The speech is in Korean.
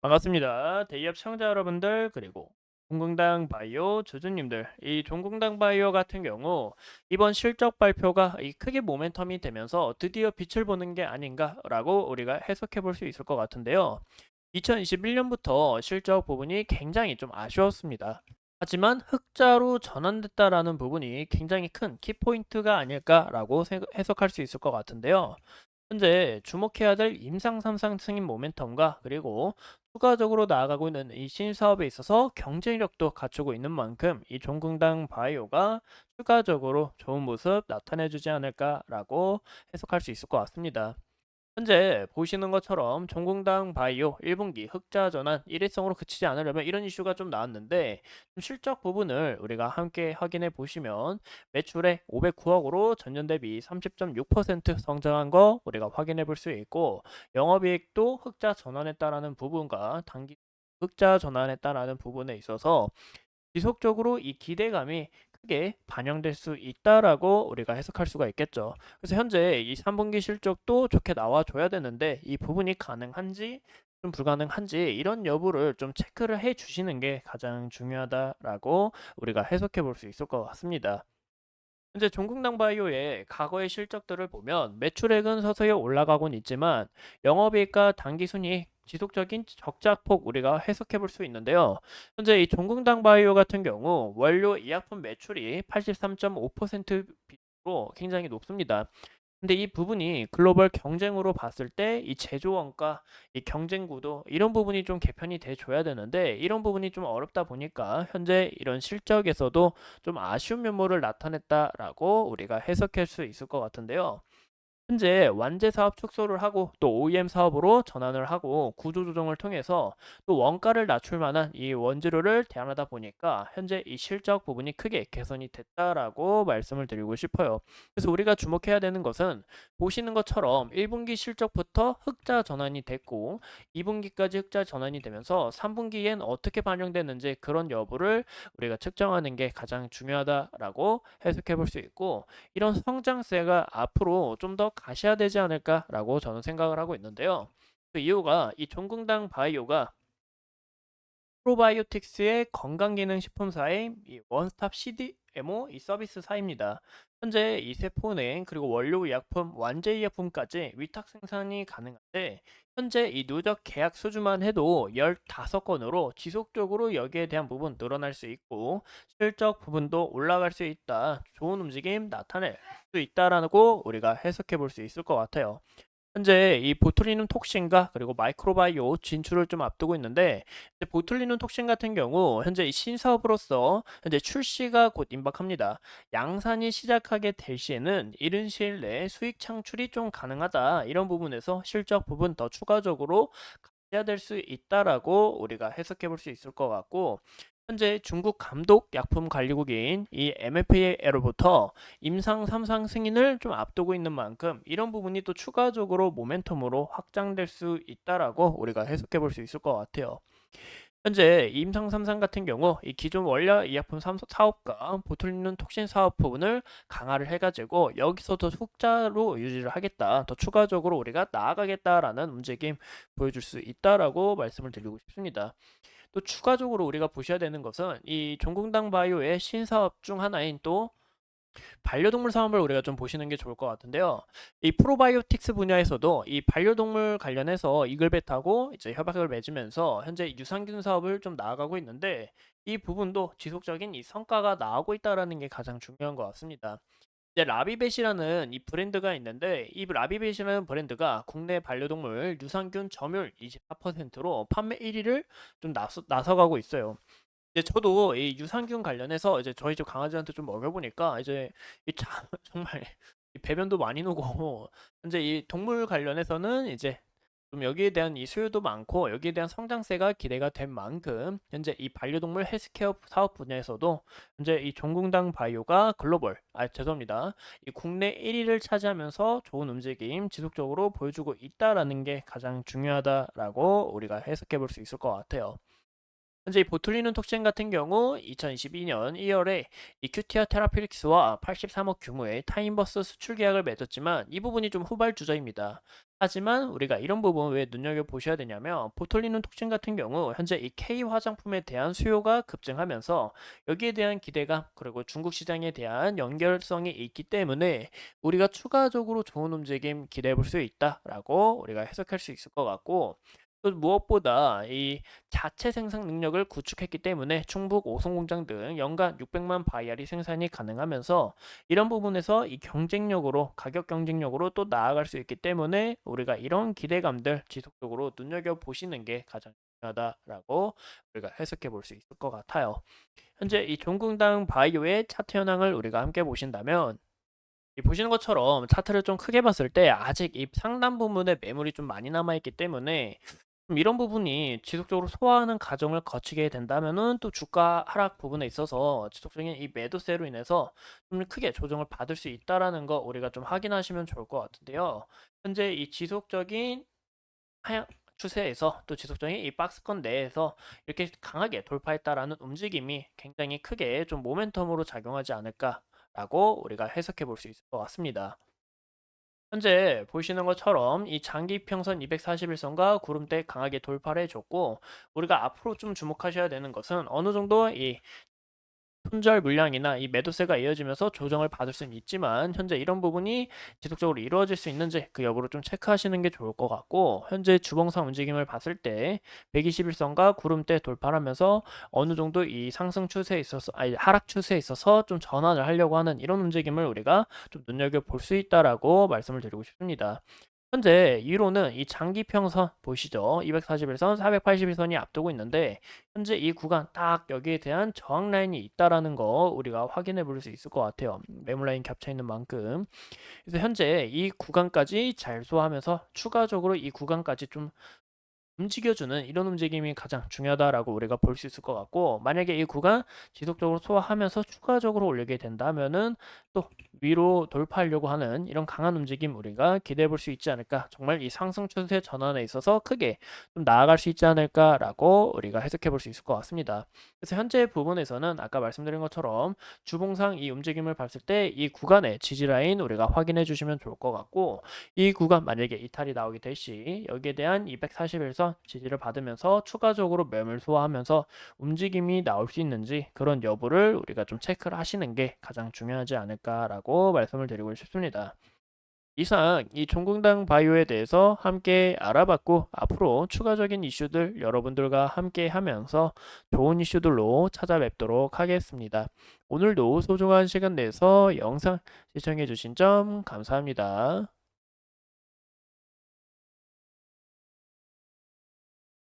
반갑습니다. 대기업 시청자 여러분들 그리고 종공당 바이오 주주님들 이 종공당 바이오 같은 경우 이번 실적 발표가 크게 모멘텀이 되면서 드디어 빛을 보는 게 아닌가라고 우리가 해석해 볼 수 있을 것 같은데요. 2021년부터 실적 부분이 굉장히 좀 아쉬웠습니다. 하지만 흑자로 전환됐다라는 부분이 굉장히 큰 키포인트가 아닐까라고 해석할 수 있을 것 같은데요. 현재 주목해야 될 임상 3상 승인 모멘텀과 그리고 추가적으로 나아가고 있는 이 신사업에 있어서 경쟁력도 갖추고 있는 만큼 이 종근당 바이오가 추가적으로 좋은 모습 나타내주지 않을까라고 해석할 수 있을 것 같습니다. 현재 보시는 것처럼 종공당 바이오 1분기 흑자 전환 일회성으로 그치지 않으려면 이런 이슈가 좀 나왔는데 좀 실적 부분을 우리가 함께 확인해 보시면 매출액 509억으로 전년 대비 30.6% 성장한 거 우리가 확인해 볼 수 있고 영업이익도 흑자 전환했다라는 부분과 단기 흑자 전환했다라는 부분에 있어서 지속적으로 이 기대감이 크게 반영될 수 있다라고 우리가 해석할 수가 있겠죠. 그래서 현재 이 3분기 실적도 좋게 나와줘야 되는데 이 부분이 가능한지 좀 불가능한지 이런 여부를 좀 체크를 해 주시는 게 가장 중요하다라고 우리가 해석해 볼 수 있을 것 같습니다. 현재 종국당 바이오의 과거의 실적들을 보면 매출액은 서서히 올라가곤 있지만 영업이익과 단기순이익 지속적인 적자폭 우리가 해석해 볼 수 있는데요. 현재 이 종국당 바이오 같은 경우 원료 의약품 매출이 83.5% 비중으로 굉장히 높습니다. 근데 이 부분이 글로벌 경쟁으로 봤을 때 이 제조 원가, 이 경쟁 구도 이런 부분이 좀 개편이 돼 줘야 되는데 이런 부분이 좀 어렵다 보니까 현재 이런 실적에서도 좀 아쉬운 면모를 나타냈다라고 우리가 해석할 수 있을 것 같은데요. 현재 완제 사업 축소를 하고 또 OEM 사업으로 전환을 하고 구조 조정을 통해서 또 원가를 낮출 만한 이 원재료를 대안하다 보니까 현재 이 실적 부분이 크게 개선이 됐다라고 말씀을 드리고 싶어요. 그래서 우리가 주목해야 되는 것은 보시는 것처럼 1분기 실적부터 흑자 전환이 됐고 2분기까지 흑자 전환이 되면서 3분기엔 어떻게 반영됐는지 그런 여부를 우리가 측정하는 게 가장 중요하다라고 해석해 볼 수 있고 이런 성장세가 앞으로 좀 더 가셔야 되지 않을까라고 저는 생각을 하고 있는데요. 그 이유가 이 종근당 바이오가 프로바이오틱스의 건강기능식품사의 이 원스톱 CDMO 이 서비스사입니다. 현재 이 세포는 그리고 원료의약품, 완제의약품까지 위탁 생산이 가능한데 현재 이 누적 계약 수주만 해도 15건으로 지속적으로 여기에 대한 부분 늘어날 수 있고 실적 부분도 올라갈 수 있다. 좋은 움직임 나타낼 수 있다라고 우리가 해석해 볼 수 있을 것 같아요. 현재 이 보툴리눔 톡신과 그리고 마이크로바이오 진출을 좀 앞두고 있는데 이제 보툴리눔 톡신 같은 경우 현재 이 신사업으로서 현재 출시가 곧 임박합니다. 양산이 시작하게 될 시에는 이른 시일 내에 수익 창출이 좀 가능하다. 이런 부분에서 실적 부분 더 추가적으로 해야 될 수 있다라고 우리가 해석해 볼 수 있을 것 같고 현재 중국 감독 약품 관리국인 이 MFA로부터 임상 3상 승인을 좀 앞두고 있는 만큼 이런 부분이 또 추가적으로 모멘텀으로 확장될 수 있다라고 우리가 해석해 볼 수 있을 것 같아요. 현재 임상 3상 같은 경우 이 기존 원료 의약품 사업과 보툴리눔 톡신 사업 부분을 강화를 해가지고 여기서도 흑자로 유지를 하겠다. 더 추가적으로 우리가 나아가겠다라는 움직임 보여줄 수 있다라고 말씀을 드리고 싶습니다. 또 추가적으로 우리가 보셔야 되는 것은 이 종공당 바이오의 신사업 중 하나인 또 반려동물 사업을 우리가 좀 보시는 게 좋을 것 같은데요. 이 프로바이오틱스 분야에서도 이 반려동물 관련해서 이글벳하고 이제 협약을 맺으면서 현재 유산균 사업을 좀 나아가고 있는데 이 부분도 지속적인 이 성과가 나오고 있다라는 게 가장 중요한 것 같습니다. 이제 라비벳이라는 이 브랜드가 있는데 이 라비벳이라는 브랜드가 국내 반려동물 유산균 점유율 24%로 판매 1위를 좀 나서가고 있어요. 이제 저도 이 유산균 관련해서 이제 저희 집 강아지한테 좀 먹여보니까 이제 이 참, 정말 이 배변도 많이 누고 현재 이 동물 관련해서는 이제 좀 여기에 대한 이 수요도 많고 여기에 대한 성장세가 기대가 된 만큼 현재 이 반려동물 헬스케어 사업 분야에서도 현재 이 종궁당 바이오가 글로벌 죄송합니다 이 국내 1위를 차지하면서 좋은 움직임 지속적으로 보여주고 있다라는 게 가장 중요하다라고 우리가 해석해 볼 수 있을 것 같아요. 현재 이 보툴리눔 톡신 같은 경우 2022년 1월에 이 큐티아 테라피릭스와 83억 규모의 타임버스 수출 계약을 맺었지만 이 부분이 좀 후발주자입니다. 하지만 우리가 이런 부분 왜 눈여겨보셔야 되냐면 보톨리눔 톡신 같은 경우 현재 이 K 화장품에 대한 수요가 급증하면서 여기에 대한 기대감 그리고 중국 시장에 대한 연결성이 있기 때문에 우리가 추가적으로 좋은 움직임 기대해 볼 수 있다라고 우리가 해석할 수 있을 것 같고 또 무엇보다 이 자체 생산 능력을 구축했기 때문에 충북 오송공장 등 연간 600만 바이알이 생산이 가능하면서 이런 부분에서 이 경쟁력으로 가격 경쟁력으로 또 나아갈 수 있기 때문에 우리가 이런 기대감들 지속적으로 눈여겨 보시는 게 가장 중요하다라고 우리가 해석해 볼 수 있을 것 같아요. 현재 이 종궁당 바이오의 차트 현황을 우리가 함께 보신다면 이 보시는 것처럼 차트를 좀 크게 봤을 때 아직 이 상단 부분에 매물이 좀 많이 남아 있기 때문에 이런 부분이 지속적으로 소화하는 과정을 거치게 된다면은 또 주가 하락 부분에 있어서 지속적인 이 매도세로 인해서 좀 크게 조정을 받을 수 있다라는 거 우리가 좀 확인하시면 좋을 것 같은데요. 현재 이 지속적인 하향 추세에서 또 지속적인 이 박스권 내에서 이렇게 강하게 돌파했다라는 움직임이 굉장히 크게 좀 모멘텀으로 작용하지 않을까라고 우리가 해석해 볼 수 있을 것 같습니다. 현재 보시는 것처럼 이 장기 평선 241선과 구름대 강하게 돌파를 해줬고 우리가 앞으로 좀 주목하셔야 되는 것은 어느 정도 이 손절 물량이나 이 매도세가 이어지면서 조정을 받을 수는 있지만 현재 이런 부분이 지속적으로 이루어질 수 있는지 그 여부를 좀 체크하시는 게 좋을 것 같고 현재 주봉상 움직임을 봤을 때 121선과 구름대 돌파하면서 어느 정도 이 상승 추세에 있어서 아니 하락 추세에 있어서 좀 전환을 하려고 하는 이런 움직임을 우리가 좀 눈여겨 볼 수 있다라고 말씀을 드리고 싶습니다. 현재 이로는 이 장기 평선 보시죠. 241선, 481선이 앞두고 있는데 현재 이 구간 딱 여기에 대한 저항 라인이 있다라는 거 우리가 확인해 볼 수 있을 것 같아요. 매물 라인 겹쳐 있는 만큼. 그래서 현재 이 구간까지 잘 소화하면서 추가적으로 이 구간까지 좀 움직여주는 이런 움직임이 가장 중요하다라고 우리가 볼 수 있을 것 같고 만약에 이 구간 지속적으로 소화하면서 추가적으로 올리게 된다면은 또 위로 돌파하려고 하는 이런 강한 움직임 우리가 기대해 볼 수 있지 않을까 정말 이 상승 추세 전환에 있어서 크게 좀 나아갈 수 있지 않을까라고 우리가 해석해 볼 수 있을 것 같습니다. 그래서 현재 부분에서는 아까 말씀드린 것처럼 주봉상 이 움직임을 봤을 때 이 구간의 지지 라인 우리가 확인해 주시면 좋을 것 같고 이 구간 만약에 이탈이 나오게 될 시 여기에 대한 241선 지지를 받으면서 추가적으로 매물 소화하면서 움직임이 나올 수 있는지 그런 여부를 우리가 좀 체크를 하시는 게 가장 중요하지 않을까라고 말씀을 드리고 싶습니다. 이상 이 종궁당 바이오에 대해서 함께 알아봤고 앞으로 추가적인 이슈들 여러분들과 함께 하면서 좋은 이슈들로 찾아뵙도록 하겠습니다. 오늘도 소중한 시간 내서 영상 시청해 주신 점 감사합니다.